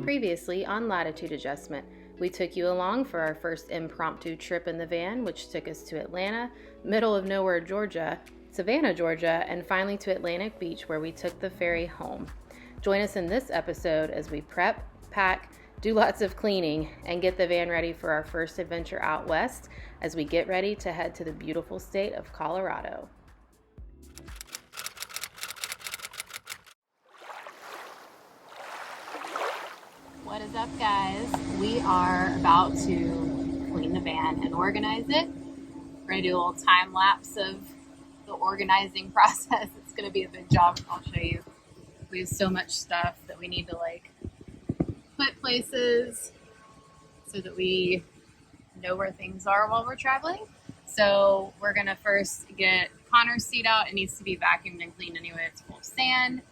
Previously on Latitude Adjustment, we took you along for our first impromptu trip in the van, which took us to Atlanta, middle of nowhere, Georgia, Savannah, Georgia, and finally to Atlantic Beach, where we took the ferry home. Join us in this episode as we prep, pack, do lots of cleaning, and get the van ready for our first adventure out west as we get ready to head to the beautiful state of Colorado. What is up, guys? We are about to clean the van and organize it. We're going to do a little time lapse of the organizing process. It's going to be a big job. I'll show you. We have so much stuff that we need to put places so that we know where things are while we're traveling. So we're going to first get Connor's seat out. It needs to be vacuumed and cleaned anyway. It's full of sand,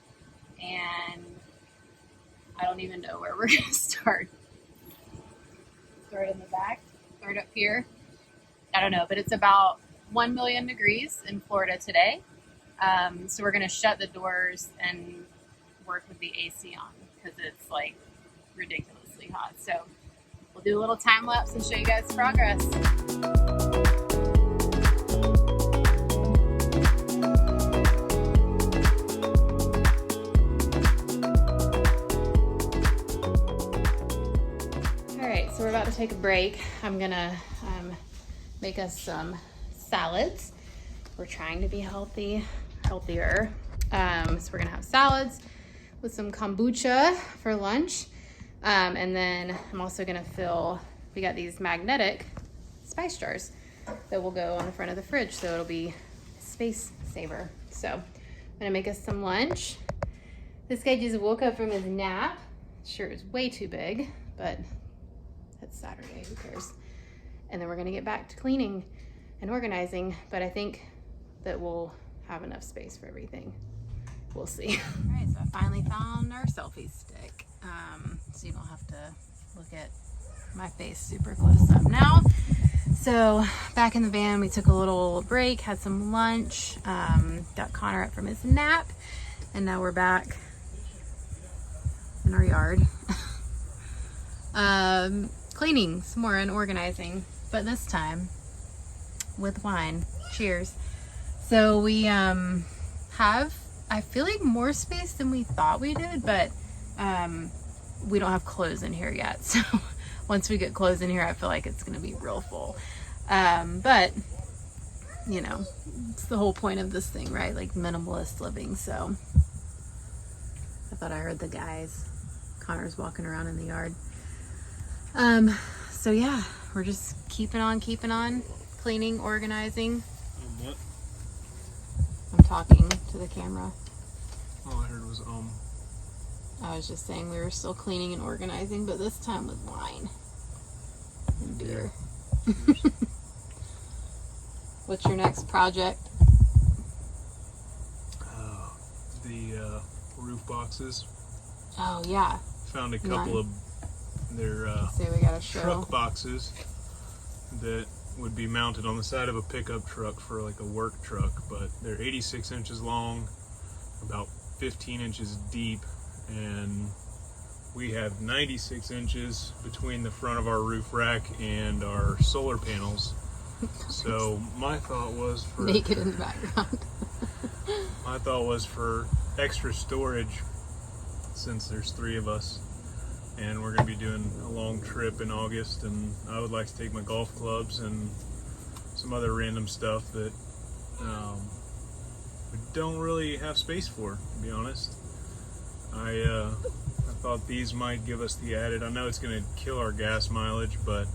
and I don't even know where we're going to start. Start in the back, start up here. I don't know, but it's about 1 million degrees in Florida today. So we're going to shut the doors and work with the AC on because it's ridiculously hot. So we'll do a little time lapse and show you guys progress. So we're about to take a break. I'm gonna make us some salads. We're trying to be healthier. So we're gonna have salads with some kombucha for lunch. And then I'm also gonna we got these magnetic spice jars that will go on the front of the fridge. So it'll be a space saver. So I'm gonna make us some lunch. This guy just woke up from his nap. Sure, it's way too big, but it's Saturday, who cares? And then we're gonna get back to cleaning and organizing, but I think that we'll have enough space for everything. We'll see. All right, so I finally found our selfie stick. So you don't have to look at my face super close up now. So back in the van, we took a little break, had some lunch, got Connor up from his nap, and now we're back in our yard. Cleaning some more and organizing, but this time with wine. Cheers. So we have, I feel like, more space than we thought we did, but we don't have clothes in here yet. So once we get clothes in here, I feel like it's gonna be real full. But you know, it's the whole point of this thing, right? Like minimalist living. So I thought I heard the guys. Connor's walking around in the yard. So yeah, we're just keeping on, cleaning, organizing. What? I'm talking to the camera. All I heard was I was just saying we were still cleaning and organizing, but this time with wine and beer. What's your next project? The roof boxes. Oh yeah. Found a couple of their we got a show. truck boxes that would be mounted on the side of a pickup truck for like a work truck, but they're 86 inches long, about 15 inches deep, and we have 96 inches between the front of our roof rack and our solar panels. So my thought was for naked in the background. My thought was for extra storage, since there's 3 of us and we're going to be doing a long trip in August, and I would like to take my golf clubs and some other random stuff that we don't really have space for, to be honest. I thought these might give us the added, I know it's going to kill our gas mileage, but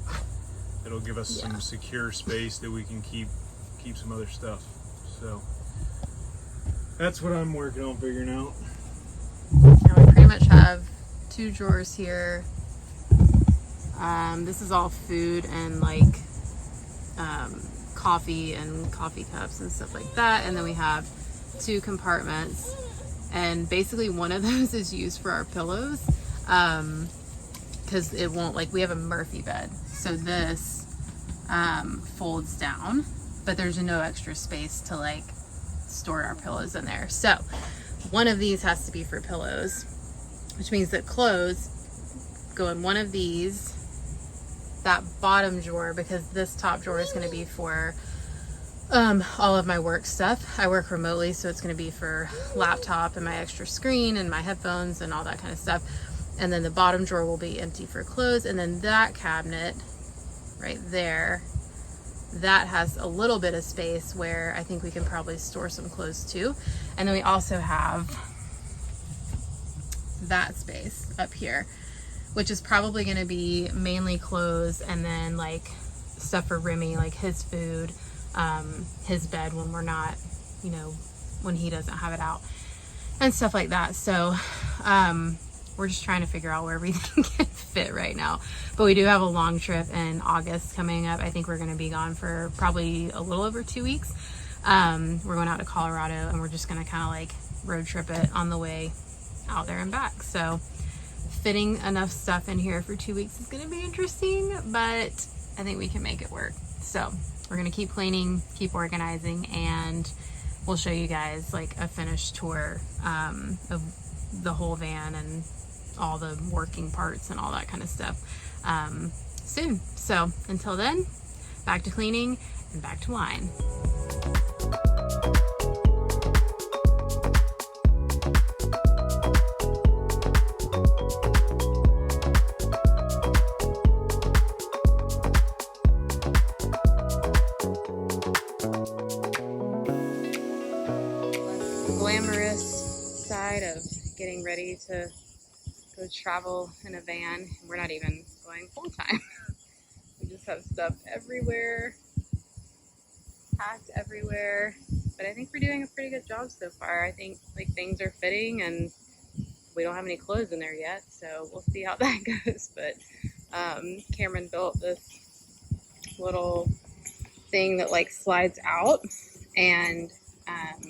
it'll give us some secure space that we can keep some other stuff. So that's what I'm working on figuring out. Now we pretty much have 2 drawers here. This is all food and coffee and coffee cups and stuff like that. And then we have 2 compartments, and basically one of those is used for our pillows, because it won't, we have a Murphy bed, so this folds down, but there's no extra space to store our pillows in there. So one of these has to be for pillows, which means that clothes go in one of these, that bottom drawer, because this top drawer is going to be for all of my work stuff. I work remotely, so it's going to be for laptop and my extra screen and my headphones and all that kind of stuff. And then the bottom drawer will be empty for clothes. And then that cabinet right there, that has a little bit of space where I think we can probably store some clothes too. And then we also have that space up here, which is probably going to be mainly clothes, and then like stuff for Remy, like his food, his bed when we're not, you know, when he doesn't have it out, and stuff like that. So we're just trying to figure out where everything can fit right now. But we do have a long trip in August coming up. I think we're going to be gone for probably a little over 2 weeks. We're going out to Colorado, and we're just going to kind of like road trip it on the way out there and back. So fitting enough stuff in here for 2 weeks is going to be interesting, but I think we can make it work. So we're going to keep cleaning, keep organizing, and we'll show you guys like a finished tour of the whole van and all the working parts and all that kind of stuff soon. So until then, back to cleaning and back to wine. Glamorous side of getting ready to go travel in a van. We're not even going full time. We just have stuff everywhere, packed everywhere. But I think we're doing a pretty good job so far. I think like things are fitting, and we don't have any clothes in there yet, so we'll see how that goes. But Cameron built this little thing that like slides out, and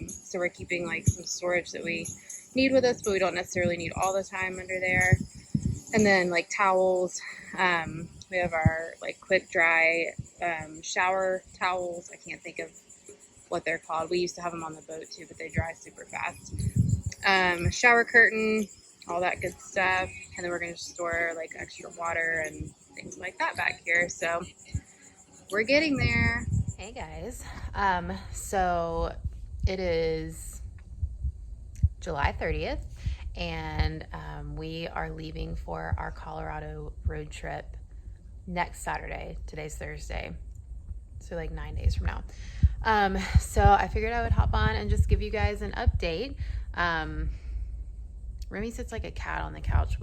so we're keeping like some storage that we need with us, but we don't necessarily need all the time under there. And then like towels, we have our like quick dry shower towels. I can't think of what they're called. We used to have them on the boat too, but they dry super fast. Shower curtain, all that good stuff. And then we're going to store like extra water and things like that back here. So we're getting there. Hey guys. So it is July 30th, and we are leaving for our Colorado road trip next Saturday. Today's Thursday, so like 9 days from now. So I figured I would hop on and just give you guys an update. Remy sits like a cat on the couch.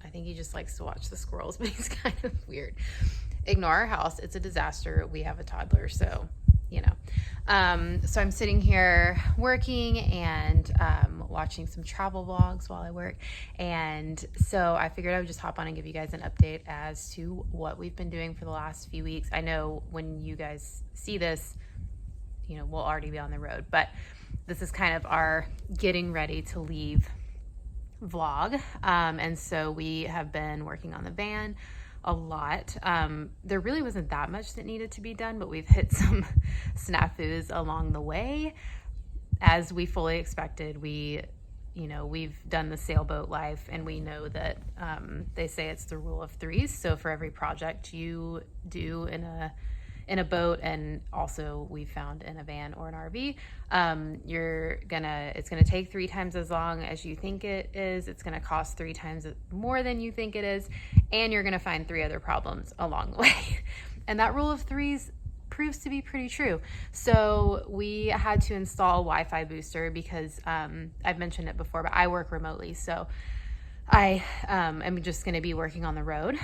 I think he just likes to watch the squirrels, but he's kind of weird. Ignore our house. It's a disaster. We have a toddler, so you know. So I'm sitting here working and watching some travel vlogs while I work. And so I figured I would just hop on and give you guys an update as to what we've been doing for the last few weeks. I know when you guys see this, you know, we'll already be on the road, but this is kind of our getting ready to leave vlog. And so we have been working on the van a lot. There really wasn't that much that needed to be done, but we've hit some snafus along the way. As we fully expected, we've done the sailboat life, and we know that they say it's the rule of threes. So for every project you do in a boat, and also we found in a van or an RV, it's gonna take 3 times as long as you think it is. It's gonna cost 3 times more than you think it is, and you're gonna find 3 other problems along the way. And that rule of threes proves to be pretty true. So we had to install a Wi-Fi booster because I've mentioned it before, but I work remotely, so I am just gonna be working on the road.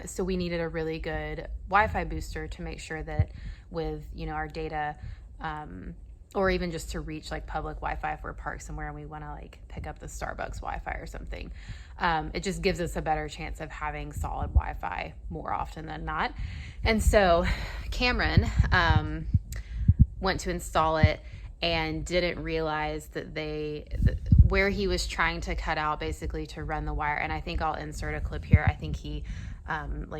So we needed a really good Wi-Fi booster to make sure that with, you know, our data, or even just to reach like public Wi-Fi if we're parked somewhere and we want to like pick up the Starbucks Wi-Fi or something. It just gives us a better chance of having solid Wi-Fi more often than not. And so Cameron went to install it and didn't realize that where he was trying to cut out basically to run the wire. And I think I'll insert a clip here. I think he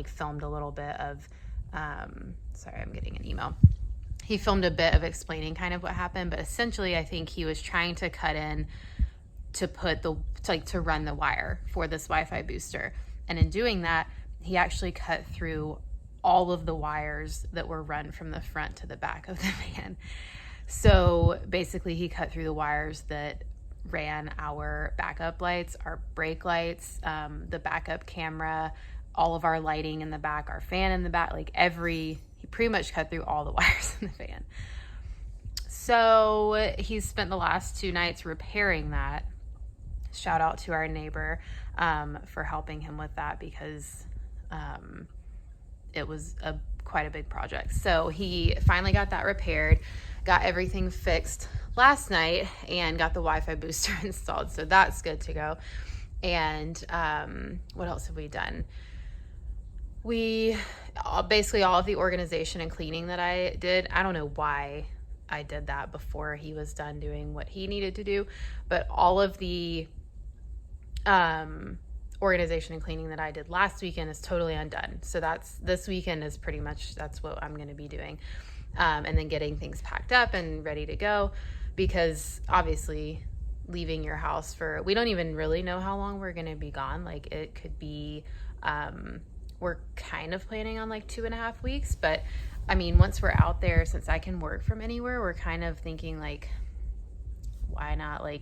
filmed a little bit of, sorry, I'm getting an email. He filmed a bit of explaining kind of what happened, but essentially I think he was trying to cut in to run the wire for this Wi-Fi booster. And in doing that, he actually cut through all of the wires that were run from the front to the back of the van. So basically he cut through the wires that ran our backup lights, our brake lights, the backup camera, all of our lighting in the back, our fan in the back, he pretty much cut through all the wires in the van. So he's spent the last 2 nights repairing that. Shout out to our neighbor for helping him with that, because it was quite a big project. So he finally got that repaired, got everything fixed last night, and got the Wi-Fi booster installed. So that's good to go. And what else have we done? Basically all of the organization and cleaning that I did, I don't know why I did that before he was done doing what he needed to do, but all of the organization and cleaning that I did last weekend is totally undone. So this weekend is pretty much, that's what I'm going to be doing. And then getting things packed up and ready to go, because obviously leaving your house we don't even really know how long we're going to be gone. Like, it could be, we're kind of planning on like 2.5 weeks, but I mean, once we're out there, since I can work from anywhere, we're kind of thinking like, why not like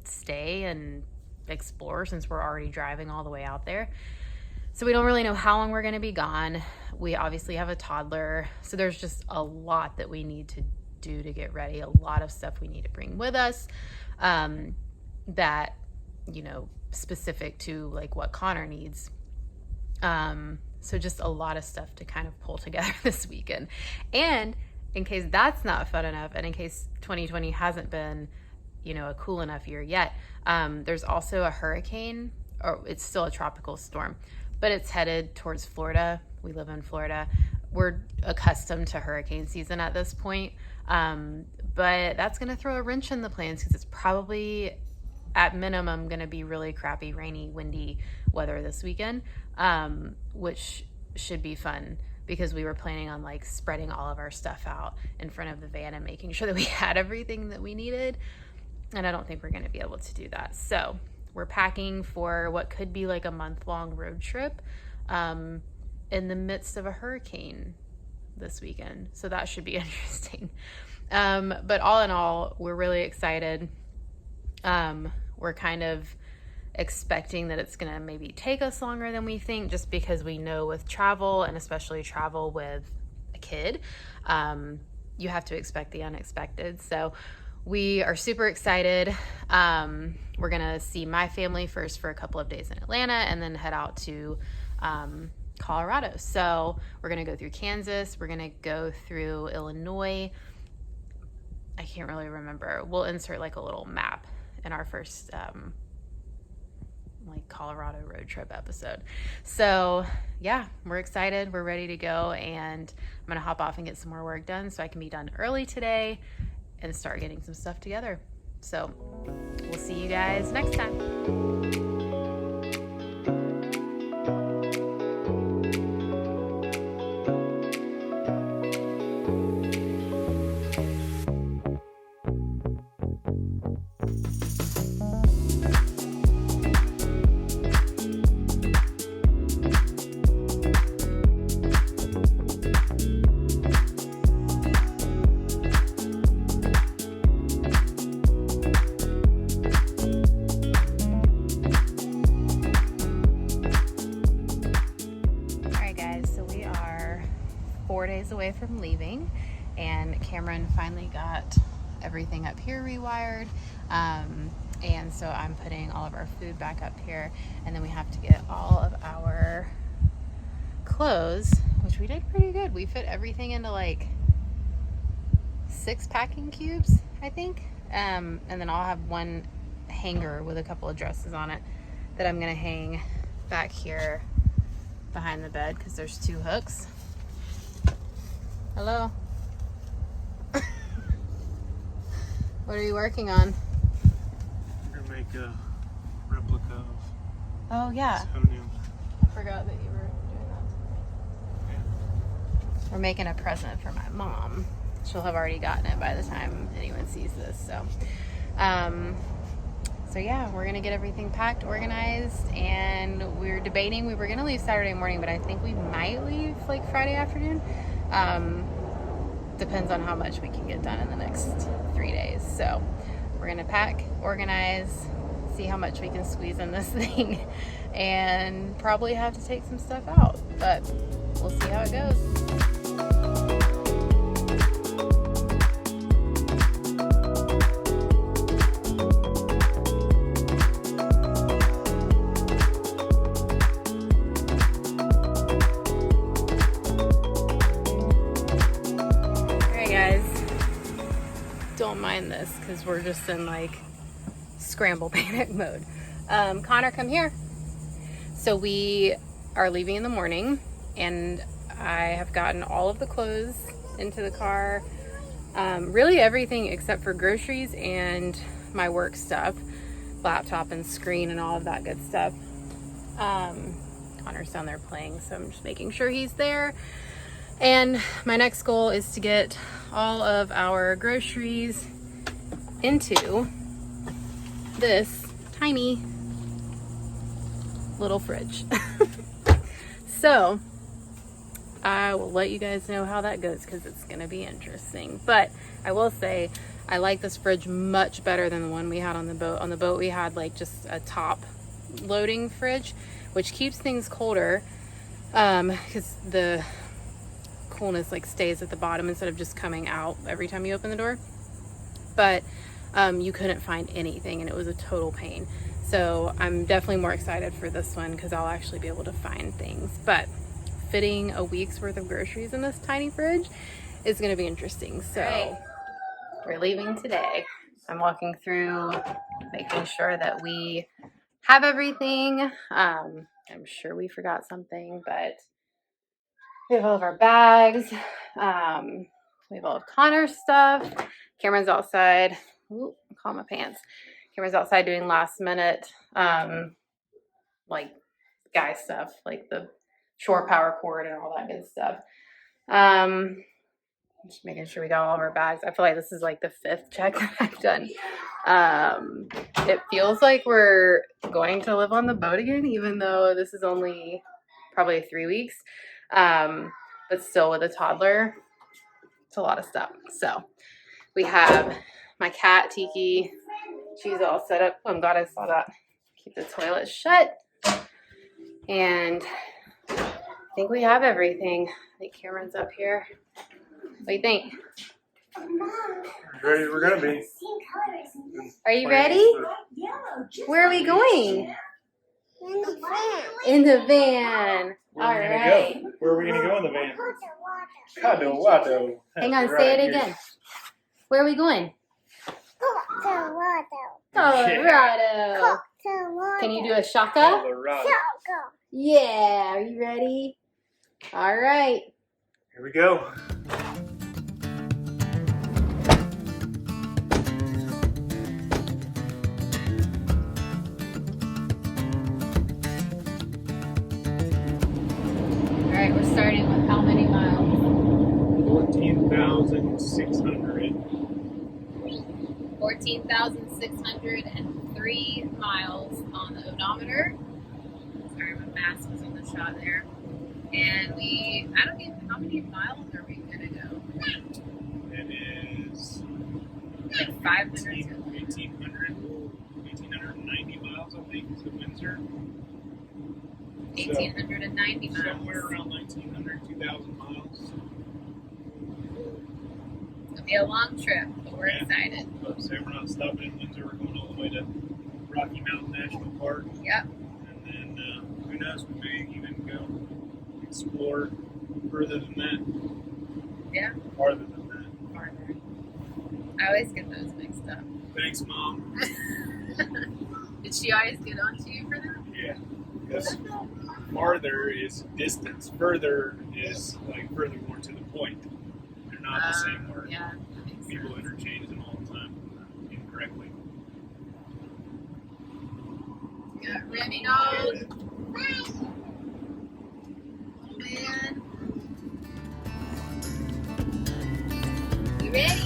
stay and explore, since we're already driving all the way out there. So we don't really know how long we're going to be gone. We obviously have a toddler, so there's just a lot that we need to do to get ready, a lot of stuff we need to bring with us, that, specific to like what Connor needs. So just a lot of stuff to kind of pull together this weekend. And in case that's not fun enough, and in case 2020 hasn't been, a cool enough year yet, there's also a hurricane, or it's still a tropical storm, but it's headed towards Florida. We live in Florida. We're accustomed to hurricane season at this point. But that's going to throw a wrench in the plans, because it's probably at minimum going to be really crappy, rainy, windy weather this weekend, which should be fun, because we were planning on like spreading all of our stuff out in front of the van and making sure that we had everything that we needed. And I don't think we're going to be able to do that. So we're packing for what could be like a month-long road trip in the midst of a hurricane this weekend. So that should be interesting. But all in all, we're really excited. We're kind of expecting that it's going to maybe take us longer than we think, just because we know with travel, and especially travel with a kid, you have to expect the unexpected. So we are super excited. We're going to see my family first for a couple of days in Atlanta, and then head out to Colorado. So we're going to go through Kansas. We're going to go through Illinois. I can't really remember. We'll insert like a little map in our first like Colorado road trip episode. So yeah, we're excited. We're ready to go, and I'm going to hop off and get some more work done so I can be done early today and start getting some stuff together. So we'll see you guys next time. Away from leaving, and Cameron finally got everything up here rewired, and so I'm putting all of our food back up here, and then we have to get all of our clothes, which we did pretty good. We fit everything into like 6 packing cubes, I think, and then I'll have one hanger with a couple of dresses on it that I'm gonna hang back here behind the bed, because there's 2 hooks. Hello. What are you working on? We're gonna make a replica of. Oh yeah. Sodium. I forgot that you were doing that. Yeah. We're making a present for my mom. She'll have already gotten it by the time anyone sees this. So, So yeah, we're gonna get everything packed, organized, and we're debating. We were gonna leave Saturday morning, but I think we might leave like Friday afternoon. Depends on how much we can get done in the next 3 days. So we're gonna pack, organize, see how much we can squeeze in this thing, and probably have to take some stuff out, but we'll see how it goes. Don't mind this because we're just in like scramble panic mode. Connor, come here. So we are leaving in the morning, and I have gotten all of the clothes into the car, really everything except for groceries and my work stuff, laptop and screen and all of that good stuff. Connor's down there playing, so I'm just making sure he's there. And my next goal is to get all of our groceries into this tiny little fridge. So I will let you guys know how that goes because it's going to be interesting. But I will say I like this fridge much better than the one we had on the boat. On the boat we had like just a top loading fridge, which keeps things colder because the coolness like stays at the bottom instead of just coming out every time you open the door. But you couldn't find anything, and it was a total pain. So I'm definitely more excited for this one because I'll actually be able to find things. But fitting a week's worth of groceries in this tiny fridge is going to be interesting. So we're leaving today. I'm walking through making sure that we have everything. I'm sure we forgot something, but we have all of our bags. We have all of Connor's stuff. Cameron's outside. Ooh, I caught my pants. Cameron's outside doing last minute, like guy stuff, like the shore power cord and all that good stuff. Just making sure we got all of our bags. I feel like this is like the 5th check that I've done. It feels like we're going to live on the boat again, even though this is only probably 3 weeks. But still, with a toddler, it's a lot of stuff. So we have my cat Tiki. She's all set up. Oh, I'm glad I saw that. Keep the toilet shut. And I think we have everything. I think Cameron's up here. What do you think? Ready as we're gonna be. Are you ready? Where are we going? In the van. All right. Where are we gonna go in the van? Wado. Hang on, say it again. Where are we going? Colorado. Can you do a shaka? Colorado. Yeah. Are you ready? All right. Here we go. All right, we're starting with how many miles? 14,600. 14,603 miles on the odometer. Sorry, my mask was on the shot there. And I don't even, how many miles are we gonna go? It is Like 500. 1,890 miles, I think, to Windsor. 1,890 miles. Somewhere around 1,900, 2,000 miles. It's gonna be a long trip, but we're excited. So we're not stopping in Windsor. We're going all the way to Rocky Mountain National Park. Yep. And then, who knows, we may even go explore further than that. Yeah. Farther than that. Farther. I always get those mixed up. Thanks, Mom. Did she always get on to you for that? Yeah. Because farther is distance. Further is like further more to the point. They're not the same word. Yeah, that makes People sense. interchange them all the time incorrectly. Got Remy dog. Oh man. You ready?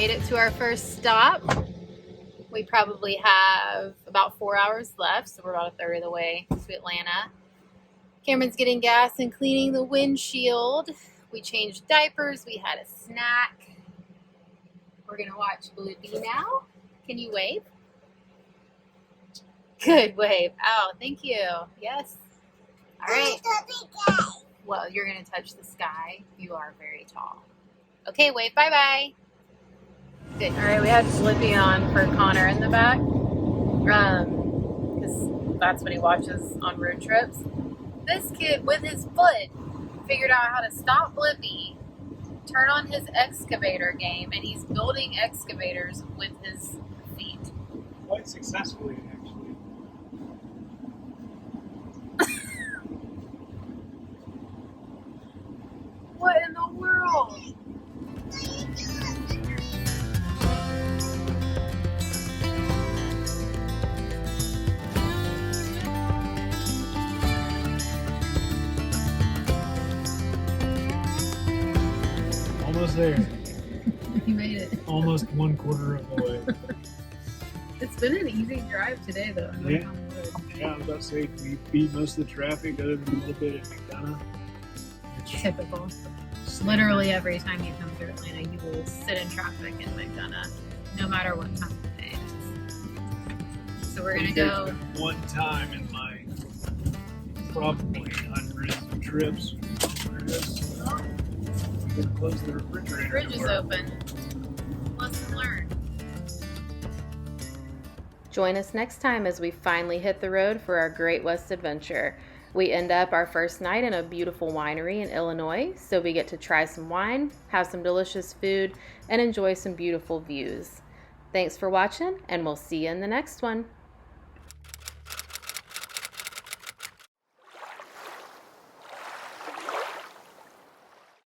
made it to our first stop. We probably have about 4 hours left, so we're about a third of the way to Atlanta. Cameron's getting gas and cleaning the windshield. We changed diapers. We had a snack. We're going to watch Blippi now. Can you wave? Good wave. Oh, thank you. Yes. All right. Well, you're going to touch the sky. You are very tall. Okay, wave. Bye-bye. Good. All right, we had Blippi on for Connor in the back. Because that's what he watches on road trips. This kid, with his foot, figured out how to stop Blippi, turn on his excavator game, and he's building excavators with his feet. Quite successfully, actually. What in the world? Almost there. You made it. Almost 1/4 of the way. It's been an easy drive today, though. Yeah. Yeah, I was about to say, we beat most of the traffic other than a little bit at McDonough. Typical. Literally every time you come through Atlanta, you will sit in traffic in McDonough, no matter what time of day it is. So we're gonna go. One time in my probably hundreds of trips. We could close the refrigerator. The fridge is open. Lesson learned. Join us next time as we finally hit the road for our Great West adventure. We end up our first night in a beautiful winery in Illinois, so we get to try some wine, have some delicious food, and enjoy some beautiful views. Thanks for watching, and we'll see you in the next one.